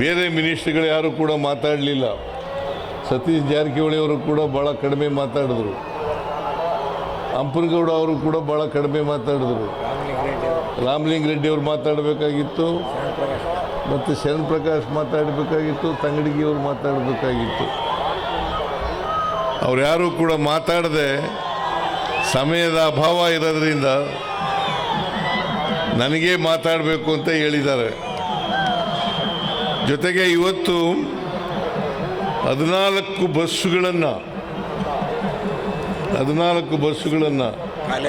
ಬೇರೆ ಮಿನಿಸ್ಟ್ರಿಗಳು ಯಾರು ಕೂಡ ಮಾತಾಡಲಿಲ್ಲ. ಸತೀಶ್ ಜಾರಕಿಹೊಳಿ ಅವರು ಕೂಡ ಭಾಳ ಕಡಿಮೆ ಮಾತಾಡಿದ್ರು. ಅಂಪನಗೌಡ ಅವರು ಕೂಡ ಭಾಳ ಕಡಿಮೆ ಮಾತಾಡಿದ್ರು. ರಾಮಲಿಂಗ ರೆಡ್ಡಿ ಅವರು ಮಾತಾಡಬೇಕಾಗಿತ್ತು, ಮತ್ತು ಶರಣ್ ಪ್ರಕಾಶ್ ಮಾತಾಡಬೇಕಾಗಿತ್ತು, ತಂಗಡಗಿ ಅವರು ಮಾತಾಡಬೇಕಾಗಿತ್ತು. ಅವ್ರು ಯಾರೂ ಕೂಡ ಮಾತಾಡದೆ ಸಮಯದ ಅಭಾವ ಇರೋದ್ರಿಂದ ನನಗೇ ಮಾತಾಡಬೇಕು ಅಂತ ಹೇಳಿದ್ದಾರೆ. ಜೊತೆಗೆ ಇವತ್ತು 14 ಬಸ್ಸುಗಳನ್ನು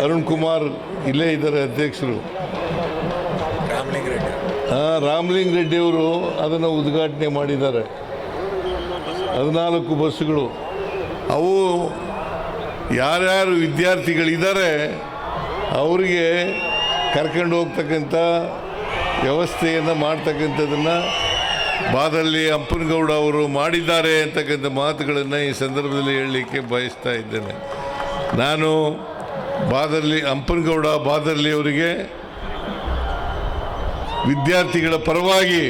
ಅರುಣ್ ಕುಮಾರ್ ಇಲ್ಲೇ ಇದ್ದಾರೆ ಅಧ್ಯಕ್ಷರು, ರಾಮಲಿಂಗ ರೆಡ್ಡಿ ಅವರು ಅದನ್ನು ಉದ್ಘಾಟನೆ ಮಾಡಿದ್ದಾರೆ. 14 ಬಸ್ಸುಗಳು ಅವು ಯಾರ್ಯಾರು ವಿದ್ಯಾರ್ಥಿಗಳಿದ್ದಾರೆ ಅವರಿಗೆ ಕರ್ಕೊಂಡು ಹೋಗ್ತಕ್ಕಂಥ ವ್ಯವಸ್ಥೆಯನ್ನು ಮಾಡ್ತಕ್ಕಂಥದ್ದನ್ನು ಬಾದಲ್ಲಿ ಅಂಪನಗೌಡ ಅವರು ಮಾಡಿದ್ದಾರೆ ಅಂತಕ್ಕಂಥ ಮಾತುಗಳನ್ನು ಈ ಸಂದರ್ಭದಲ್ಲಿ ಹೇಳಲಿಕ್ಕೆ ಬಯಸ್ತಾ ಇದ್ದೇನೆ. ನಾನು ಅಂಪನಗೌಡ ಬಾದರ್ಲಿ ಅವರಿಗೆ ವಿದ್ಯಾರ್ಥಿಗಳ ಪರವಾಗಿ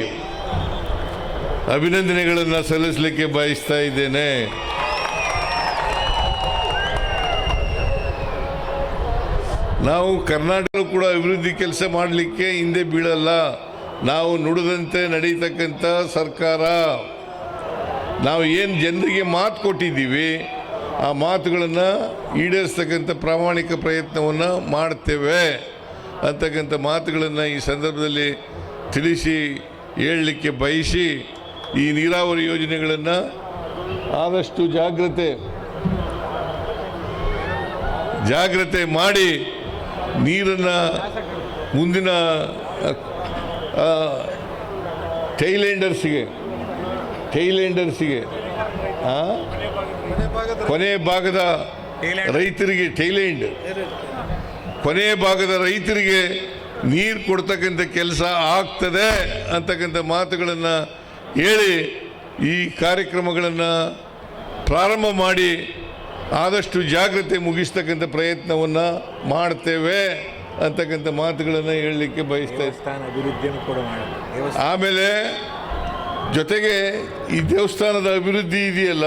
ಅಭಿನಂದನೆಗಳನ್ನು ಸಲ್ಲಿಸಲಿಕ್ಕೆ ಬಯಸ್ತಾ ಇದ್ದೇನೆ. ನಾವು ಕರ್ನಾಟಕ ಕೂಡ ಅಭಿವೃದ್ಧಿ ಕೆಲಸ ಮಾಡಲಿಕ್ಕೆ ಹಿಂದೆ ಬೀಳಲ್ಲ. ನಾವು ನುಡಿದಂತೆ ನಡೀತಕ್ಕಂಥ ಸರ್ಕಾರ. ನಾವು ಏನು ಜನರಿಗೆ ಮಾತು ಕೊಟ್ಟಿದ್ದೀವಿ ಆ ಮಾತುಗಳನ್ನು ಈಡೇರಿಸ್ತಕ್ಕಂಥ ಪ್ರಾಮಾಣಿಕ ಪ್ರಯತ್ನವನ್ನು ಮಾಡ್ತೇವೆ ಅಂತಕ್ಕಂಥ ಮಾತುಗಳನ್ನು ಈ ಸಂದರ್ಭದಲ್ಲಿ ತಿಳಿಸಿ ಹೇಳಲಿಕ್ಕೆ ಬಯಸಿ, ಈ ನೀರಾವರಿ ಯೋಜನೆಗಳನ್ನು ಆದಷ್ಟು ಜಾಗ್ರತೆ ಮಾಡಿ ನೀರನ್ನು ಮುಂದಿನ ಟೈಲೆಂಡರ್ಸಿಗೆ ಕೊನೆ ಭಾಗದ ರೈತರಿಗೆ ನೀರು ಕೊಡ್ತಕ್ಕಂಥ ಕೆಲಸ ಆಗ್ತದೆ ಅಂತಕ್ಕಂಥ ಮಾತುಗಳನ್ನು ಹೇಳಿ ಈ ಕಾರ್ಯಕ್ರಮಗಳನ್ನು ಪ್ರಾರಂಭ ಮಾಡಿ ಆದಷ್ಟು ಜಾಗ್ರತೆ ಮುಗಿಸ್ತಕ್ಕಂಥ ಪ್ರಯತ್ನವನ್ನು ಮಾಡ್ತೇವೆ ಅಂತಕ್ಕಂಥ ಮಾತುಗಳನ್ನು ಹೇಳಲಿಕ್ಕೆ ಬಯಸ್ತಾ ಇದ್ದೀನಿ. ಆಮೇಲೆ ಜೊತೆಗೆ ಈ ದೇವಸ್ಥಾನದ ಅಭಿವೃದ್ಧಿ ಇದೆಯಲ್ಲ,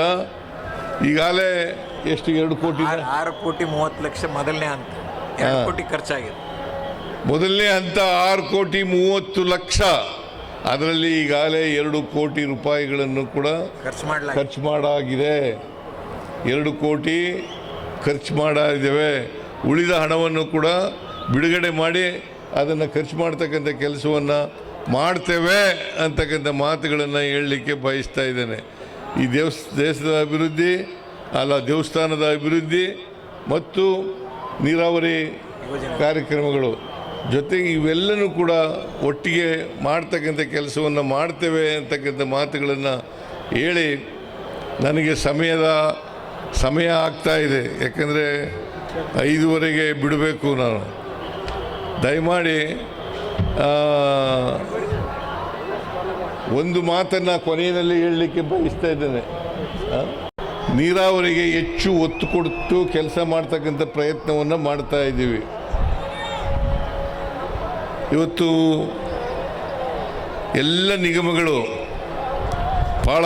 ಈಗಾಗಲೇ ಎಷ್ಟು 2 ಕೋಟಿ 6 ಕೋಟಿ 30 ಲಕ್ಷ ಮೊದಲನೇ ಹಂತ, 2 ಕೋಟಿ ಖರ್ಚಾಗಿದೆ. ಮೊದಲನೇ ಹಂತ 6 ಕೋಟಿ 30 ಲಕ್ಷ. ಅದರಲ್ಲಿ ಈಗಾಗಲೇ 2 ಕೋಟಿ ರೂಪಾಯಿಗಳನ್ನು ಕೂಡ ಖರ್ಚು ಮಾಡಾಗಿದೆ. 2 ಕೋಟಿ ಖರ್ಚು ಮಾಡಿದ್ದೇವೆ. ಉಳಿದ ಹಣವನ್ನು ಕೂಡ ಬಿಡುಗಡೆ ಮಾಡಿ ಅದನ್ನು ಖರ್ಚು ಮಾಡ್ತಕ್ಕಂಥ ಕೆಲಸವನ್ನು ಮಾಡ್ತೇವೆ ಅಂತಕ್ಕಂಥ ಮಾತುಗಳನ್ನು ಹೇಳಲಿಕ್ಕೆ ಬಯಸ್ತಾ ಇದ್ದೇನೆ. ಈ ದೇಶದ ಅಭಿವೃದ್ಧಿ ದೇವಸ್ಥಾನದ ಅಭಿವೃದ್ಧಿ ಮತ್ತು ನೀರಾವರಿ ಕಾರ್ಯಕ್ರಮಗಳು ಜೊತೆಗೆ ಇವೆಲ್ಲನೂ ಕೂಡ ಒಟ್ಟಿಗೆ ಮಾಡ್ತಕ್ಕಂಥ ಕೆಲಸವನ್ನು ಮಾಡ್ತೇವೆ ಅಂತಕ್ಕಂಥ ಮಾತುಗಳನ್ನು ಹೇಳಿ, ನನಗೆ ಸಮಯ ಆಗ್ತಾ ಇದೆ. ಯಾಕಂದರೆ 5:15ಗೆ ಬಿಡಬೇಕು. ನಾನು ದಯಮಾಡಿ ಒಂದು ಮಾತನ್ನು ಕೊನೆಯಲ್ಲಿ ಹೇಳಲಿಕ್ಕೆ ಬಯಸ್ತಾ ಇದ್ದೇನೆ. ನೀರಾವರಿಗೆ ಹೆಚ್ಚು ಒತ್ತು ಕೊಟ್ಟು ಕೆಲಸ ಮಾಡ್ತಕ್ಕಂಥ ಪ್ರಯತ್ನವನ್ನು ಮಾಡ್ತಾ ಇದ್ದೀವಿ. ಇವತ್ತು ಎಲ್ಲ ನಿಗಮಗಳು ಭಾಳ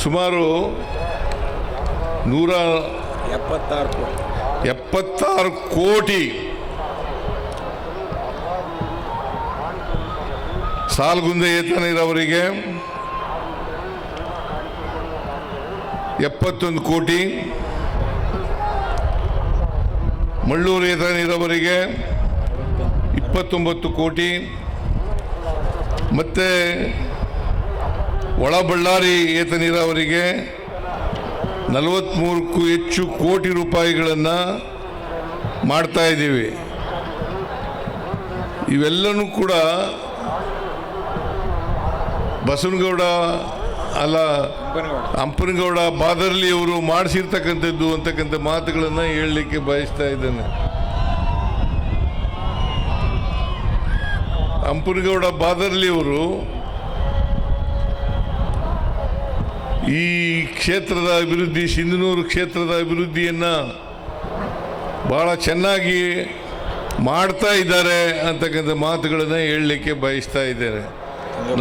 ಸುಮಾರು 176 ಕೋಟಿ ಸಾಲ್ಗುಂದೆ ಏತ ನೀರಾವರಿಗೆ 71 ಕೋಟಿ, ಮಳ್ಳೂರು ಏತ ನೀರಾವರಿಗೆ 29 ಕೋಟಿ, ಮತ್ತು ಒಳಬಳ್ಳಾರಿ ಏತ ನೀರಾವರಿಗೆ 43ಕ್ಕೂ ಹೆಚ್ಚು ಕೋಟಿ ರೂಪಾಯಿಗಳನ್ನು ಮಾಡ್ತಾ ಇದ್ದೀವಿ. ಇವೆಲ್ಲನೂ ಕೂಡ ಅಂಪನಗೌಡ ಬಾದರ್ಲಿ ಅವರು ಮಾಡಿಸಿರ್ತಕ್ಕಂಥದ್ದು ಅಂತಕ್ಕಂಥ ಮಾತುಗಳನ್ನು ಹೇಳಲಿಕ್ಕೆ ಬಯಸ್ತಾ ಇದ್ದೇನೆ. ಅಂಪನಗೌಡ ಬಾದರ್ಲಿ ಅವರು ಈ ಕ್ಷೇತ್ರದ ಅಭಿವೃದ್ಧಿ, ಸಿಂಧನೂರು ಕ್ಷೇತ್ರದ ಅಭಿವೃದ್ಧಿಯನ್ನು ಭಾಳ ಚೆನ್ನಾಗಿ ಮಾಡ್ತಾ ಇದ್ದಾರೆ ಅಂತಕ್ಕಂಥ ಮಾತುಗಳನ್ನು ಹೇಳಲಿಕ್ಕೆ ಬಯಸ್ತಾ ಇದ್ದೇನೆ.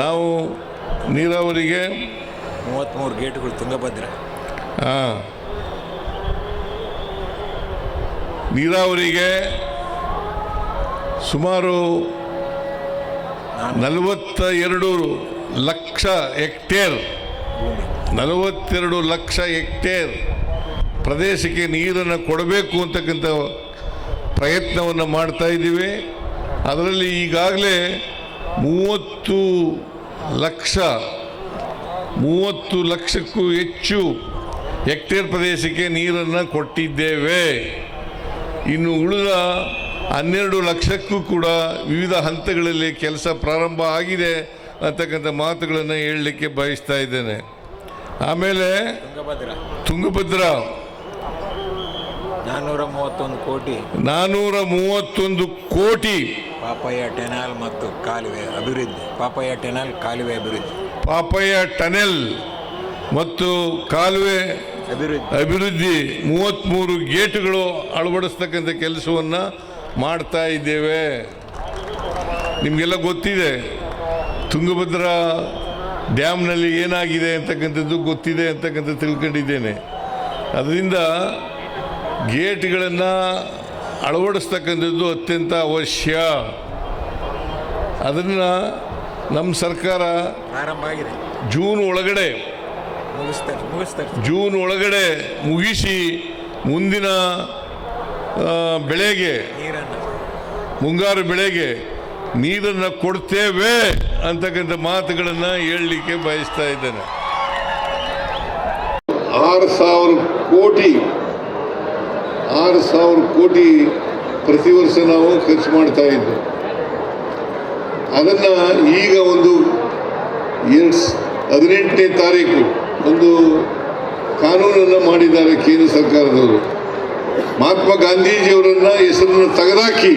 ನಾವು ನೀರಾವರಿಗೆ 33 ಗೇಟ್ಗಳು ತುಂಗಭದ್ರಾ. ನೀರಾವರಿಗೆ ಸುಮಾರು 42 ಲಕ್ಷ ಹೆಕ್ಟೇರ್ 42 ಲಕ್ಷ ಹೆಕ್ಟೇರ್ ಪ್ರದೇಶಕ್ಕೆ ನೀರನ್ನು ಕೊಡಬೇಕು ಅಂತಕ್ಕಂಥ ಪ್ರಯತ್ನವನ್ನು ಮಾಡ್ತಾ ಇದ್ದೀವಿ. ಅದರಲ್ಲಿ ಈಗಾಗಲೇ 30 ಲಕ್ಷಕ್ಕೂ ಹೆಚ್ಚು ಹೆಕ್ಟೇರ್ ಪ್ರದೇಶಕ್ಕೆ ನೀರನ್ನು ಕೊಟ್ಟಿದ್ದೇವೆ. ಇನ್ನು ಉಳಿದ 12 ಲಕ್ಷಕ್ಕೂ ಕೂಡ ವಿವಿಧ ಹಂತಗಳಲ್ಲಿ ಕೆಲಸ ಪ್ರಾರಂಭ ಆಗಿದೆ ಅಂತಕ್ಕಂಥ ಮಾತುಗಳನ್ನು ಹೇಳಲಿಕ್ಕೆ ಬಯಸ್ತಾ ಇದ್ದೇನೆ. ಆಮೇಲೆ ತುಂಗಭದ್ರಾ 431 ಕೋಟಿ 431 ಕೋಟಿ ಪಾಪಯ್ಯ ಟೆನಲ್ ಮತ್ತು ಕಾಲುವೆ ಅಭಿವೃದ್ಧಿ. ಪಾಪಯ್ಯ ಟನೆಲ್ ಮತ್ತು ಕಾಲುವೆ ಅಭಿವೃದ್ಧಿ 33 ಗೇಟುಗಳು ಅಳವಡಿಸ್ತಕ್ಕಂಥ ಕೆಲಸವನ್ನು ಮಾಡ್ತಾ ಇದ್ದೇವೆ. ನಿಮಗೆಲ್ಲ ಗೊತ್ತಿದೆ ತುಂಗಭದ್ರಾ ಡ್ಯಾಮ್ನಲ್ಲಿ ಏನಾಗಿದೆ ಅಂತಕ್ಕಂಥದ್ದು ಗೊತ್ತಿದೆ ಅಂತಕ್ಕಂಥ ತಿಳ್ಕೊಂಡಿದ್ದೇನೆ. ಅದರಿಂದ ಗೇಟ್ಗಳನ್ನು ಅಳವಡಿಸ್ತಕ್ಕಂಥದ್ದು ಅತ್ಯಂತ ಅವಶ್ಯ. ಅದನ್ನು ನಮ್ಮ ಸರ್ಕಾರ ಪ್ರಾರಂಭ ಆಗಿದೆ. ಜೂನ್ ಒಳಗಡೆ ಮುಗಿಸಿ ಮುಂದಿನ ಬೆಳೆಗೆ ಮುಂಗಾರು ಬೆಳೆಗೆ ನೀರನ್ನು ಕೊಡ್ತೇವೆ ಅಂತಕ್ಕಂಥ ಮಾತುಗಳನ್ನು ಹೇಳಲಿಕ್ಕೆ ಬಯಸ್ತಾ ಇದ್ದೇನೆ. 6,000 ಕೋಟಿ ಪ್ರತಿ ವರ್ಷ ನಾವು ಖರ್ಚು ಮಾಡ್ತಾ ಇದ್ವಿ. ಅದನ್ನು ಈಗ ಒಂದು 18ನೇ ತಾರೀಕು ಒಂದು ಕಾನೂನನ್ನು ಮಾಡಿದ್ದಾರೆ ಕೇಂದ್ರ ಸರ್ಕಾರದವರು. ಮಹಾತ್ಮ ಗಾಂಧೀಜಿಯವರನ್ನ ಹೆಸರನ್ನು ತೆಗೆದಾಕಿ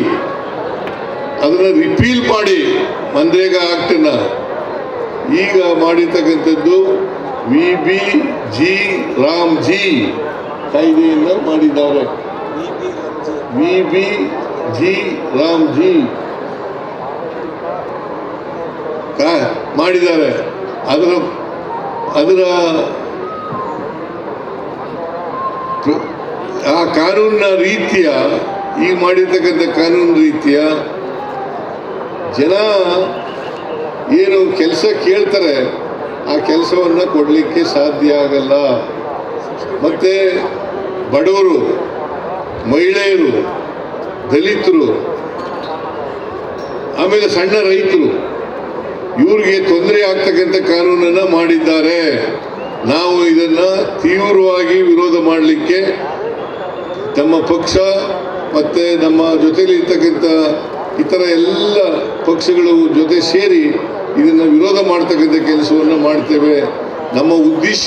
ಅದನ್ನು ರಿಪೀಲ್ ಮಾಡಿ ಮನ್ರೇಗಾ ಆಕ್ಟನ್ನು ಈಗ ಮಾಡಿರ್ತಕ್ಕಂಥದ್ದು ರಾಮ್ಜಿ ಕಾಯ್ದೆಯನ್ನು ಮಾಡಿದ್ದಾರೆ. ರಾಮ್ಜಿ ಮಾಡಿದ್ದಾರೆ. ಅದರ ಆ ಕಾನೂನಿನ ರೀತಿಯ ಈಗ ಮಾಡಿರ್ತಕ್ಕಂಥ ಕಾನೂನು ರೀತಿಯ ಜನ ಏನು ಕೆಲಸ ಕೇಳ್ತಾರೆ ಆ ಕೆಲಸವನ್ನು ಕೊಡಲಿಕ್ಕೆ ಸಾಧ್ಯ ಆಗಲ್ಲ. ಮತ್ತು ಬಡವರು, ಮಹಿಳೆಯರು, ದಲಿತರು, ಆಮೇಲೆ ಸಣ್ಣ ರೈತರು ಇವ್ರಿಗೆ ತೊಂದರೆ ಆಗ್ತಕ್ಕಂಥ ಕಾನೂನನ್ನು ಮಾಡಿದ್ದಾರೆ. ನಾವು ಇದನ್ನು ತೀವ್ರವಾಗಿ ವಿರೋಧ ಮಾಡಲಿಕ್ಕೆ ನಮ್ಮ ಪಕ್ಷ ಮತ್ತು ನಮ್ಮ ಜೊತೆಲಿ ಇರ್ತಕ್ಕಂಥ ಇತರ ಎಲ್ಲ ಪಕ್ಷಗಳು ಜೊತೆ ಸೇರಿ ಇದನ್ನು ವಿರೋಧ ಮಾಡ್ತಕ್ಕಂಥ ಕೆಲಸವನ್ನು ಮಾಡ್ತೇವೆ. ನಮ್ಮ ಉದ್ದೇಶ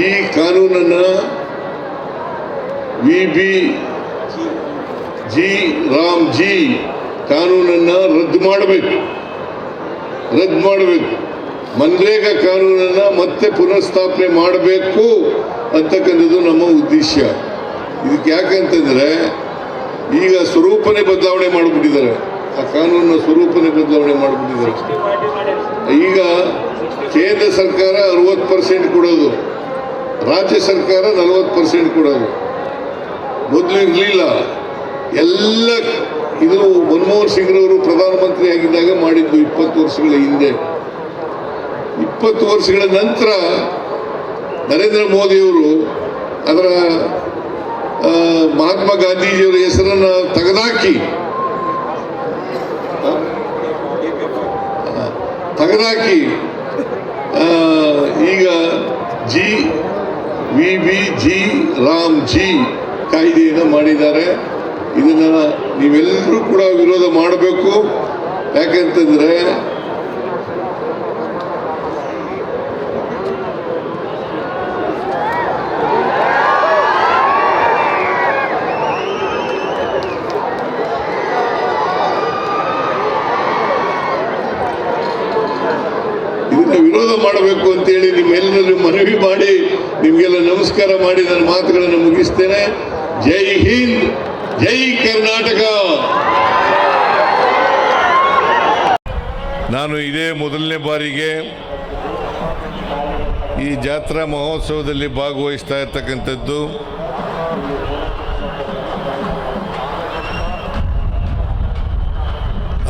ಈ ಕಾನೂನನ್ನು ರಾಮ್ಜಿ ಕಾನೂನನ್ನು ರದ್ದು ಮಾಡಬೇಕು. ಮನ್ರೇಗಾ ಕಾನೂನನ್ನು ಮತ್ತೆ ಪುನರ್ಸ್ಥಾಪನೆ ಮಾಡಬೇಕು ಅಂತಕ್ಕಂಥದ್ದು ನಮ್ಮ ಉದ್ದೇಶ. ಇದಕ್ಕೆ ಯಾಕಂತಂದರೆ ಈಗ ಸ್ವರೂಪನೇ ಬದಲಾವಣೆ ಮಾಡಿಬಿಟ್ಟಿದ್ದಾರೆ. ಆ ಕಾನೂನಿನ ಸ್ವರೂಪನೇ ಬದಲಾವಣೆ ಮಾಡಿಬಿಟ್ಟಿದ್ದಾರೆ. ಈಗ ಕೇಂದ್ರ ಸರ್ಕಾರ 60% ಕೊಡೋದು, ರಾಜ್ಯ ಸರ್ಕಾರ 40% ಕೊಡೋದು. ಮೊದಲು ಇರಲಿಲ್ಲ. ಎಲ್ಲ ಇದು ಮನಮೋಹನ್ ಸಿಂಗ್ರವರು ಪ್ರಧಾನಮಂತ್ರಿ ಆಗಿದ್ದಾಗ ಮಾಡಿದ್ದು 20 ವರ್ಷಗಳ ಹಿಂದೆ. 20 ವರ್ಷಗಳ ನಂತರ ನರೇಂದ್ರ ಮೋದಿಯವರು ಅದರ ಮಹಾತ್ಮ ಗಾಂಧೀಜಿಯವರ ಹೆಸರನ್ನು ತೆಗೆದಾಕಿ ಈಗ ರಾಮ್ಜಿ ಕಾಯ್ದೆಯನ್ನು ಮಾಡಿದ್ದಾರೆ. ಇದನ್ನು ನೀವೆಲ್ಲರೂ ಕೂಡ ವಿರೋಧ ಮಾಡಬೇಕು. ಯಾಕೆಂತಂದರೆ ವಿರೋಧ ಮಾಡಬೇಕು ಅಂತೇಳಿ ನಿಮ್ಮೆಲ್ಲರೂ ಮನವಿ ಮಾಡಿ ನಿಮಗೆಲ್ಲ ನಮಸ್ಕಾರ ಮಾಡಿ ನನ್ನ ಮಾತುಗಳನ್ನು ಮುಗಿಸ್ತೇನೆ. ಜೈ ಹಿಂದ್, ಜೈ ಕರ್ನಾಟಕ. ನಾನು ಇದೇ ಮೊದಲನೇ ಬಾರಿಗೆ ಈ ಜಾತ್ರಾ ಮಹೋತ್ಸವದಲ್ಲಿ ಭಾಗವಹಿಸ್ತಾ ಇರ್ತಕ್ಕಂಥದ್ದು.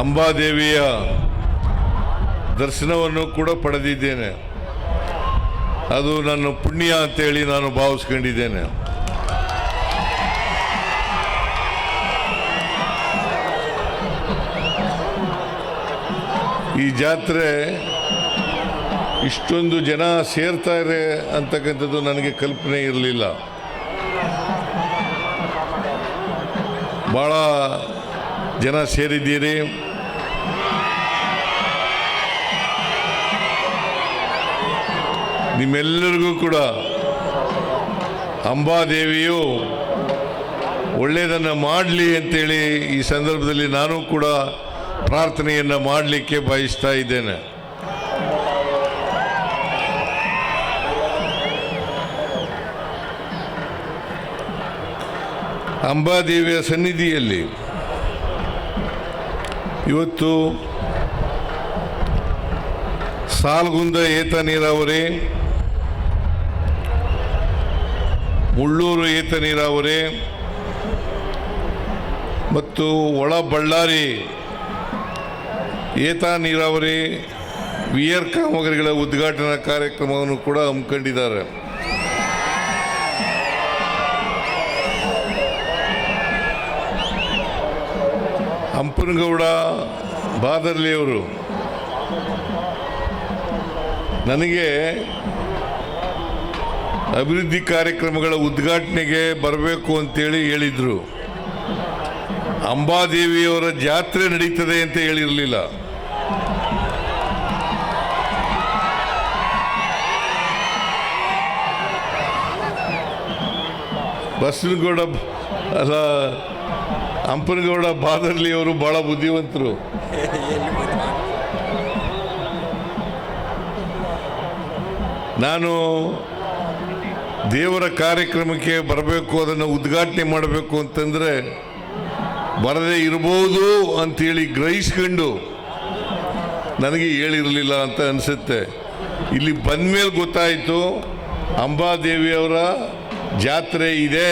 ಅಂಬಾದೇವಿಯ ದರ್ಶನವನ್ನು ಕೂಡ ಪಡೆದಿದ್ದೇನೆ. ಅದು ನನ್ನ ಪುಣ್ಯ ಅಂತೇಳಿ ನಾನು ಭಾವಿಸ್ಕೊಂಡಿದ್ದೇನೆ. ಈ ಜಾತ್ರೆ ಇಷ್ಟೊಂದು ಜನ ಸೇರ್ತಾರೆ ಅಂತಕ್ಕಂಥದ್ದು ನನಗೆ ಕಲ್ಪನೆ ಇರಲಿಲ್ಲ. ಭಾಳ ಜನ ಸೇರಿದ್ದೀರಿ. ನಿಮ್ಮೆಲ್ಲರಿಗೂ ಕೂಡ ಅಂಬಾದೇವಿಯು ಒಳ್ಳೆಯದನ್ನು ಮಾಡಲಿ ಅಂತೇಳಿ ಈ ಸಂದರ್ಭದಲ್ಲಿ ನಾನು ಕೂಡ ಪ್ರಾರ್ಥನೆಯನ್ನು ಮಾಡಲಿಕ್ಕೆ ಬಯಸ್ತಾ ಇದ್ದೇನೆ. ಅಂಬಾದೇವಿಯ ಸನ್ನಿಧಿಯಲ್ಲಿ ಇವತ್ತು ಸಾಲ್ಗುಂದ ಏತ ನೀರಾವರಿ, ಮುಳ್ಳೂರು ಏತ ನೀರಾವರಿ ಮತ್ತು ಒಳ ಬಳ್ಳಾರಿ ಏತ ನೀರಾವರಿ ವಿಯರ್ ಕಾಮಗಾರಿಗಳ ಉದ್ಘಾಟನಾ ಕಾರ್ಯಕ್ರಮವನ್ನು ಕೂಡ ಹಮ್ಮಿಕೊಂಡಿದ್ದಾರೆ. ಹಂಪನಗೌಡ ಬಾದರ್ಲಿಯವರು ನನಗೆ ಅಭಿವೃದ್ಧಿ ಕಾರ್ಯಕ್ರಮಗಳ ಉದ್ಘಾಟನೆಗೆ ಬರಬೇಕು ಅಂತೇಳಿ ಹೇಳಿದರು. ಅಂಬಾದೇವಿಯವರ ಜಾತ್ರೆ ನಡೀತದೆ ಅಂತ ಹೇಳಿರಲಿಲ್ಲ. ಬಸವನಗೌಡ ಅಲ್ಲ, ಹಂಪನಗೌಡ ಬಾದರ್ಲಿಯವರು ಭಾಳ ಬುದ್ಧಿವಂತರು. ನಾನು ದೇವರ ಕಾರ್ಯಕ್ರಮಕ್ಕೆ ಬರಬೇಕು, ಅದನ್ನು ಉದ್ಘಾಟನೆ ಮಾಡಬೇಕು ಅಂತಂದರೆ ಬರದೇ ಇರ್ಬೋದು ಅಂಥೇಳಿ ಗ್ರಹಿಸ್ಕೊಂಡು ನನಗೆ ಹೇಳಿರಲಿಲ್ಲ ಅಂತ ಅನಿಸುತ್ತೆ. ಇಲ್ಲಿ ಬಂದ ಮೇಲೆ ಗೊತ್ತಾಯಿತು ಅಂಬಾದೇವಿಯವರ ಜಾತ್ರೆ ಇದೆ,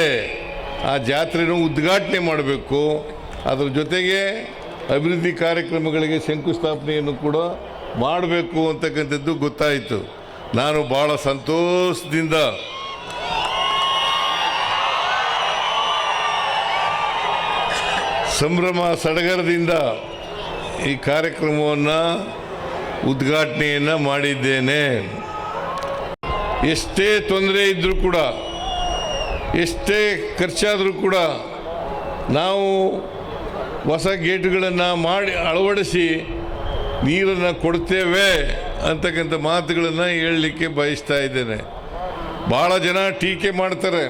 ಆ ಜಾತ್ರೆನೂ ಉದ್ಘಾಟನೆ ಮಾಡಬೇಕು, ಅದರ ಜೊತೆಗೆ ಅಭಿವೃದ್ಧಿ ಕಾರ್ಯಕ್ರಮಗಳಿಗೆ ಶಂಕುಸ್ಥಾಪನೆಯನ್ನು ಕೂಡ ಮಾಡಬೇಕು ಅಂತಕ್ಕಂಥದ್ದು ಗೊತ್ತಾಯಿತು. ನಾನು ಭಾಳ ಸಂತೋಷದಿಂದ ಸಂಭ್ರಮ ಸಡಗರದಿಂದ ಈ ಕಾರ್ಯಕ್ರಮವನ್ನು ಉದ್ಘಾಟನೆಯನ್ನು ಮಾಡಿದ್ದೇನೆ. ಎಷ್ಟೇ ತೊಂದರೆ ಇದ್ದರೂ ಕೂಡ, ಎಷ್ಟೇ ಖರ್ಚಾದರೂ ಕೂಡ ನಾವು ಹೊಸ ಗೇಟುಗಳನ್ನು ಮಾಡಿ ಅಳವಡಿಸಿ ನೀರನ್ನು ಕೊಡ್ತೇವೆ ಅಂತಕ್ಕಂಥ ಮಾತುಗಳನ್ನು ಹೇಳಲಿಕ್ಕೆ ಬಯಸ್ತಾ ಇದ್ದೇನೆ. ಭಾಳ ಜನ ಟೀಕೆ ಮಾಡ್ತಾರೆ.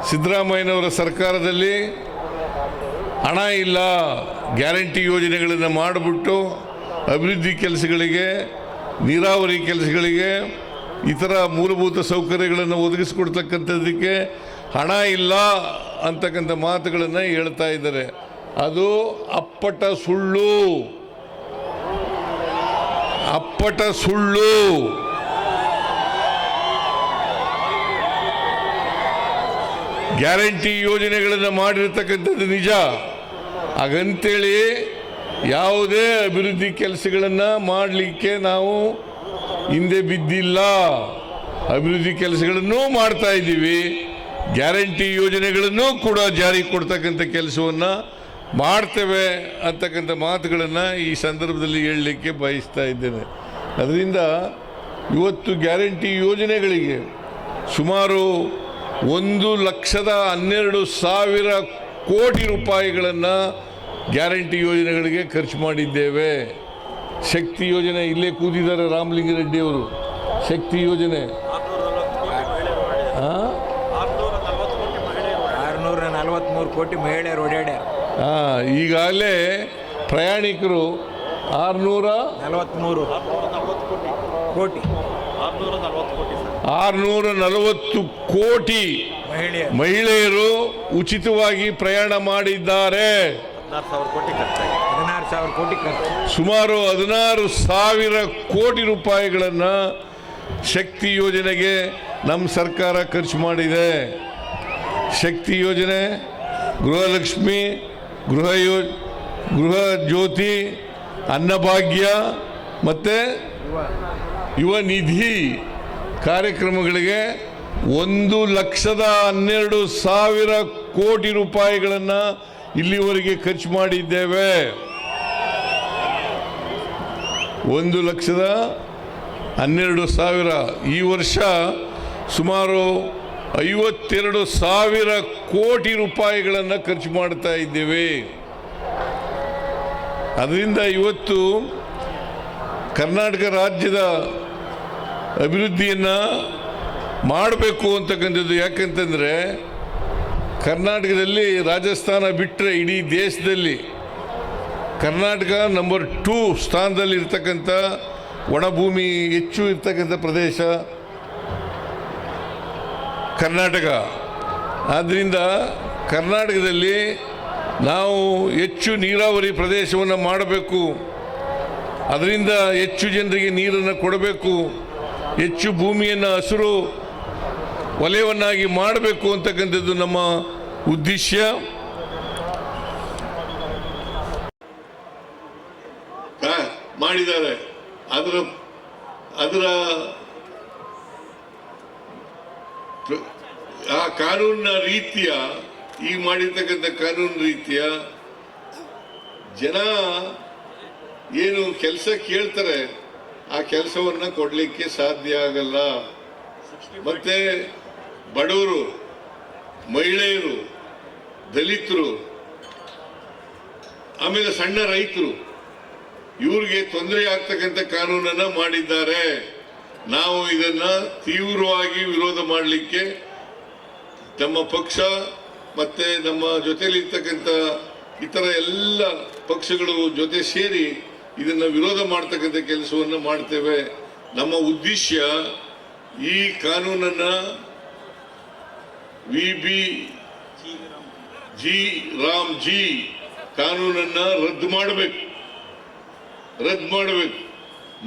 ಸಿದ್ದರಾಮಯ್ಯನವರ ಸರ್ಕಾರದಲ್ಲಿ ಹಣ ಇಲ್ಲ, ಗ್ಯಾರಂಟಿ ಯೋಜನೆಗಳನ್ನು ಮಾಡಿಬಿಟ್ಟು ಅಭಿವೃದ್ಧಿ ಕೆಲಸಗಳಿಗೆ, ನೀರಾವರಿ ಕೆಲಸಗಳಿಗೆ, ಇತರ ಮೂಲಭೂತ ಸೌಕರ್ಯಗಳನ್ನು ಒದಗಿಸಿಕೊಡ್ತಕ್ಕಂಥದ್ದಕ್ಕೆ ಹಣ ಇಲ್ಲ ಅಂತಕ್ಕಂಥ ಮಾತುಗಳನ್ನು ಹೇಳ್ತಾ ಇದ್ದಾರೆ. ಅದು ಅಪ್ಪಟ ಸುಳ್ಳು, ಅಪ್ಪಟ ಸುಳ್ಳು. ಗ್ಯಾರಂಟಿ ಯೋಜನೆಗಳನ್ನು ಮಾಡಿರ್ತಕ್ಕಂಥದ್ದು ನಿಜ. ಹಾಗಂತೇಳಿ ಯಾವುದೇ ಅಭಿವೃದ್ಧಿ ಕೆಲಸಗಳನ್ನು ಮಾಡಲಿಕ್ಕೆ ನಾವು ಹಿಂದೆ ಬಿದ್ದಿಲ್ಲ. ಅಭಿವೃದ್ಧಿ ಕೆಲಸಗಳನ್ನು ಮಾಡ್ತಾ ಇದ್ದೀವಿ, ಗ್ಯಾರಂಟಿ ಯೋಜನೆಗಳನ್ನು ಕೂಡ ಜಾರಿಗೆ ಕೊಡ್ತಕ್ಕಂಥ ಕೆಲಸವನ್ನು ಮಾಡ್ತೇವೆ ಅಂತಕ್ಕಂಥ ಮಾತುಗಳನ್ನು ಈ ಸಂದರ್ಭದಲ್ಲಿ ಹೇಳಲಿಕ್ಕೆ ಬಯಸ್ತಾ ಇದ್ದೇನೆ. ಅದರಿಂದ ಇವತ್ತು ಗ್ಯಾರಂಟಿ ಯೋಜನೆಗಳಿಗೆ ಸುಮಾರು 1,12,000 ಕೋಟಿ ರೂಪಾಯಿಗಳನ್ನು ಗ್ಯಾರಂಟಿ ಯೋಜನೆಗಳಿಗೆ ಖರ್ಚು ಮಾಡಿದ್ದೇವೆ. ಶಕ್ತಿ ಯೋಜನೆ, ಇಲ್ಲೇ ಕೂತಿದ್ದಾರೆ ರಾಮಲಿಂಗಾರೆಡ್ಡಿಯವರು, ಶಕ್ತಿ ಯೋಜನೆ 643 ಕೋಟಿ ಮಹಿಳೆಯರು ಓಡಾಡ್ಯಾರ. ಈಗಾಗಲೇ ಪ್ರಯಾಣಿಕರು 640 ಕೋಟಿ ಮಹಿಳೆಯರು ಉಚಿತವಾಗಿ ಪ್ರಯಾಣ ಮಾಡಿದ್ದಾರೆ. 16,000 ಕೋಟಿ ಖರ್ಚು. ಸುಮಾರು 16,000 ಕೋಟಿ ರೂಪಾಯಿಗಳನ್ನು ಶಕ್ತಿ ಯೋಜನೆಗೆ ನಮ್ಮ ಸರ್ಕಾರ ಖರ್ಚು ಮಾಡಿದೆ. ಶಕ್ತಿ ಯೋಜನೆ, ಗೃಹಲಕ್ಷ್ಮಿ, ಗೃಹ ಜ್ಯೋತಿ, ಅನ್ನಭಾಗ್ಯ ಮತ್ತು ಯುವ ನಿಧಿ ಕಾರ್ಯಕ್ರಮಗಳಿಗೆ 1,12,000 ಕೋಟಿ ರೂಪಾಯಿಗಳನ್ನು ಇಲ್ಲಿವರೆಗೆ ಖರ್ಚು ಮಾಡಿದ್ದೇವೆ. 1,12,000. ಈ ವರ್ಷ ಸುಮಾರು 52,000 ಕೋಟಿ ರೂಪಾಯಿಗಳನ್ನು ಖರ್ಚು ಮಾಡ್ತಾ ಇದ್ದೇವೆ. ಅದರಿಂದ ಇವತ್ತು ಕರ್ನಾಟಕ ರಾಜ್ಯದ ಅಭಿವೃದ್ಧಿಯನ್ನು ಮಾಡಬೇಕು ಅಂತಕ್ಕಂಥದ್ದು. ಯಾಕಂತಂದರೆ ಕರ್ನಾಟಕದಲ್ಲಿ ರಾಜಸ್ಥಾನ ಬಿಟ್ಟರೆ ಇಡೀ ದೇಶದಲ್ಲಿ ಕರ್ನಾಟಕ ನಂಬರ್ 2 ಸ್ಥಾನದಲ್ಲಿ ಇರ್ತಕ್ಕಂಥ ಒಣಭೂಮಿ ಹೆಚ್ಚು ಇರ್ತಕ್ಕಂಥ ಪ್ರದೇಶ ಕರ್ನಾಟಕ. ಆದ್ದರಿಂದ ಕರ್ನಾಟಕದಲ್ಲಿ ನಾವು ಹೆಚ್ಚು ನೀರಾವರಿ ಪ್ರದೇಶವನ್ನು ಮಾಡಬೇಕು, ಅದರಿಂದ ಹೆಚ್ಚು ಜನರಿಗೆ ನೀರನ್ನು ಕೊಡಬೇಕು, ಹೆಚ್ಚು ಭೂಮಿಯನ್ನು ಹಸಿರು ವಲಯವನ್ನಾಗಿ ಮಾಡಬೇಕು ಅಂತಕ್ಕಂಥದ್ದು ನಮ್ಮ ಉದ್ದೇಶ. ಮಾಡಿದ್ದಾರೆ. ಅದರ ಆ ಕಾನೂನಿನ ರೀತಿಯ ಈಗ ಮಾಡಿರ್ತಕ್ಕಂಥ ಕಾನೂನು ರೀತಿಯ ಜನ ಏನು ಕೆಲಸ ಕೇಳ್ತಾರೆ ಆ ಕೆಲಸವನ್ನು ಕೊಡಲಿಕ್ಕೆ ಸಾಧ್ಯ ಆಗಲ್ಲ. ಮತ್ತೆ ಬಡವರು, ಮಹಿಳೆಯರು, ದಲಿತರು, ಆಮೇಲೆ ಸಣ್ಣ ರೈತರು, ಇವ್ರಿಗೆ ತೊಂದರೆ ಆಗ್ತಕ್ಕಂಥ ಕಾನೂನನ್ನ ಮಾಡಿದ್ದಾರೆ. ನಾವು ಇದನ್ನ ತೀವ್ರವಾಗಿ ವಿರೋಧ ಮಾಡಲಿಕ್ಕೆ ನಮ್ಮ ಪಕ್ಷ ಮತ್ತೆ ನಮ್ಮ ಜೊತೆಲಿರ್ತಕ್ಕಂಥ ಇತರ ಎಲ್ಲ ಪಕ್ಷಗಳು ಜೊತೆ ಸೇರಿ ಇದನ್ನ ವಿರೋಧ ಮಾಡ್ತಕ್ಕಂಥ ಕೆಲಸವನ್ನು ಮಾಡ್ತೇವೆ. ನಮ್ಮ ಉದ್ದೇಶ ಈ ಕಾನೂನನ್ನ ರಾಮ್ಜಿ ಕಾನೂನನ್ನ ರದ್ದು ಮಾಡಬೇಕು.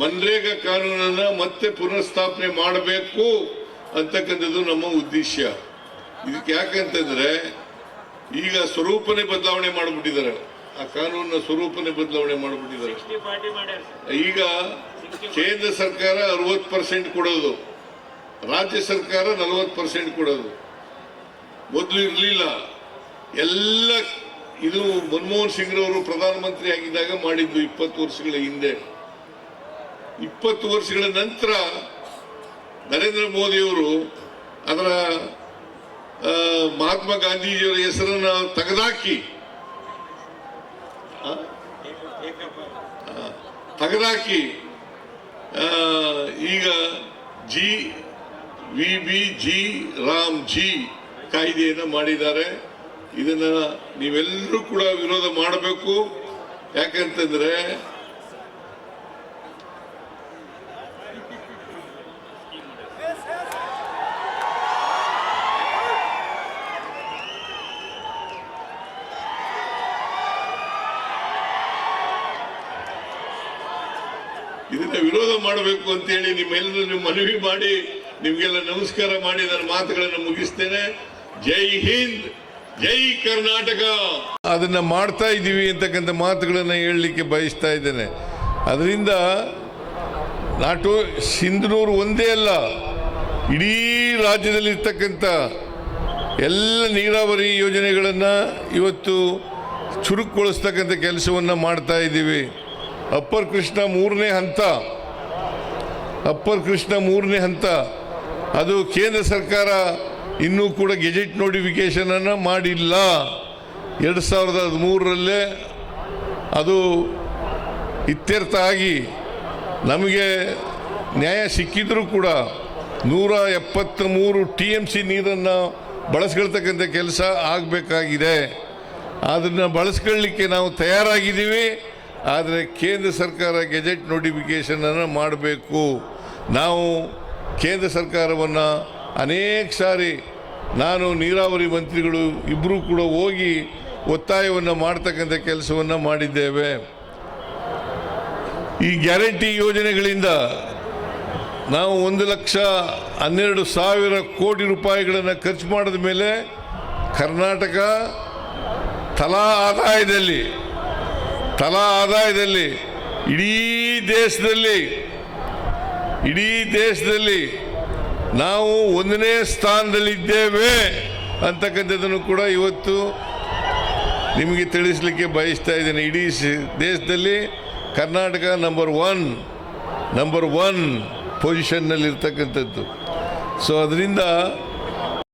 ಮನ್ರೇಗಾ ಕಾನೂನನ್ನ ಮತ್ತೆ ಪುನರ್ಸ್ಥಾಪನೆ ಮಾಡಬೇಕು ಅಂತಕ್ಕಂಥದ್ದು ನಮ್ಮ ಉದ್ದೇಶ. ಇದಕ್ಕೆ ಯಾಕಂತಂದ್ರೆ ಈಗ ಸ್ವರೂಪನೇ ಬದಲಾವಣೆ ಮಾಡಿಬಿಟ್ಟಿದ್ದಾರೆ. ಆ ಕಾನೂನಿನ ಸ್ವರೂಪನೇ ಬದಲಾವಣೆ ಮಾಡಿಬಿಟ್ಟಿದ್ದಾರೆ. ಈಗ ಕೇಂದ್ರ ಸರ್ಕಾರ 60% ಕೊಡೋದು, ರಾಜ್ಯ ಸರ್ಕಾರ 40% ಕೊಡೋದು. ಮೊದಲು ಇರಲಿಲ್ಲ. ಎಲ್ಲ ಇದು ಮನಮೋಹನ್ ಸಿಂಗ್ ರವರು ಪ್ರಧಾನಮಂತ್ರಿ ಆಗಿದ್ದಾಗ ಮಾಡಿದ್ದು 20 ವರ್ಷಗಳ ಹಿಂದೆ. 20 ವರ್ಷಗಳ ನಂತರ ನರೇಂದ್ರ ಮೋದಿಯವರು ಅದರ ಮಹಾತ್ಮ ಗಾಂಧೀಜಿಯವರ ಹೆಸರನ್ನು ತೆಗೆದಾಕಿ ಈಗ ರಾಮ್ಜಿ ಕಾಯ್ದೆಯನ್ನು ಮಾಡಿದ್ದಾರೆ. ಇದನ್ನ ನೀವೆಲ್ಲರೂ ಕೂಡ ವಿರೋಧ ಮಾಡಬೇಕು. ಯಾಕಂತಂದ್ರೆ ಇದನ್ನ ವಿರೋಧ ಮಾಡಬೇಕು ಅಂತೇಳಿ ನಿಮ್ಮೆಲ್ಲರೂ ಮನವಿ ಮಾಡಿ ನಿಮ್ಗೆಲ್ಲ ನಮಸ್ಕಾರ ಮಾಡಿ ನನ್ನ ಮಾತುಗಳನ್ನು ಮುಗಿಸ್ತೇನೆ. ಜೈ ಹಿಂದ್, ಜೈ ಕರ್ನಾಟಕ. ಅದನ್ನ ಮಾಡ್ತಾ ಇದ್ದೀವಿ ಅಂತಕ್ಕಂಥ ಮಾತುಗಳನ್ನು ಹೇಳಲಿಕ್ಕೆ ಬಯಸ್ತಾ ಇದ್ದೇನೆ. ಅದರಿಂದ ಸಿಂಧನೂರು ಒಂದೇ ಅಲ್ಲ, ಇಡೀ ರಾಜ್ಯದಲ್ಲಿರ್ತಕ್ಕಂಥ ಎಲ್ಲ ನೀರಾವರಿ ಯೋಜನೆಗಳನ್ನು ಇವತ್ತು ಚುರುಕುಗೊಳಿಸ್ತಕ್ಕಂಥ ಕೆಲಸವನ್ನು ಮಾಡ್ತಾ ಇದ್ದೀವಿ. ಅಪ್ಪರ್ ಕೃಷ್ಣ ಮೂರನೇ ಹಂತ ಅದು ಕೇಂದ್ರ ಸರ್ಕಾರ ಇನ್ನೂ ಕೂಡ ಗೆಜೆಟ್ ನೋಟಿಫಿಕೇಷನನ್ನು ಮಾಡಿಲ್ಲ. 2013ರಲ್ಲೇ ಅದು ಇತ್ಯರ್ಥ ಆಗಿ ನಮಗೆ ನ್ಯಾಯ ಸಿಕ್ಕಿದ್ರೂ ಕೂಡ 173 TMC ನೀರನ್ನು ಬಳಸ್ಕೊಳ್ತಕ್ಕಂಥ ಕೆಲಸ ಆಗಬೇಕಾಗಿದೆ. ಅದನ್ನು ಬಳಸ್ಕೊಳ್ಳಿಕ್ಕೆ ನಾವು ತಯಾರಾಗಿದ್ದೀವಿ. ಆದರೆ ಕೇಂದ್ರ ಸರ್ಕಾರ ಗೆಜೆಟ್ ನೋಟಿಫಿಕೇಷನನ್ನು ಮಾಡಬೇಕು. ನಾವು ಕೇಂದ್ರ ಸರ್ಕಾರವನ್ನು ಅನೇಕ ಸಾರಿ ನಾನು ನೀರಾವರಿ ಮಂತ್ರಿಗಳು ಇಬ್ಬರೂ ಕೂಡ ಹೋಗಿ ಒತ್ತಾಯವನ್ನು ಮಾಡ್ತಕ್ಕಂಥ ಕೆಲಸವನ್ನು ಮಾಡಿದ್ದೇವೆ. ಈ ಗ್ಯಾರಂಟಿ ಯೋಜನೆಗಳಿಂದ ನಾವು 1,12,000 ಕೋಟಿ ರೂಪಾಯಿಗಳನ್ನು ಖರ್ಚು ಮಾಡಿದ ಮೇಲೆ ಕರ್ನಾಟಕ ತಲಾ ಆದಾಯದಲ್ಲಿ ಇಡೀ ದೇಶದಲ್ಲಿ ನಾವು 1ನೇ ಸ್ಥಾನದಲ್ಲಿದ್ದೇವೆ ಅಂತಕ್ಕಂಥದ್ದನ್ನು ಕೂಡ ಇವತ್ತು ನಿಮಗೆ ತಿಳಿಸಲಿಕ್ಕೆ ಬಯಸ್ತಾ ಇದ್ದೇನೆ. ಇಡೀ ದೇಶದಲ್ಲಿ ಕರ್ನಾಟಕ ನಂಬರ್ ಒನ್ ಪೊಸಿಷನ್ನಲ್ಲಿರ್ತಕ್ಕಂಥದ್ದು. ಸೊ ಅದರಿಂದ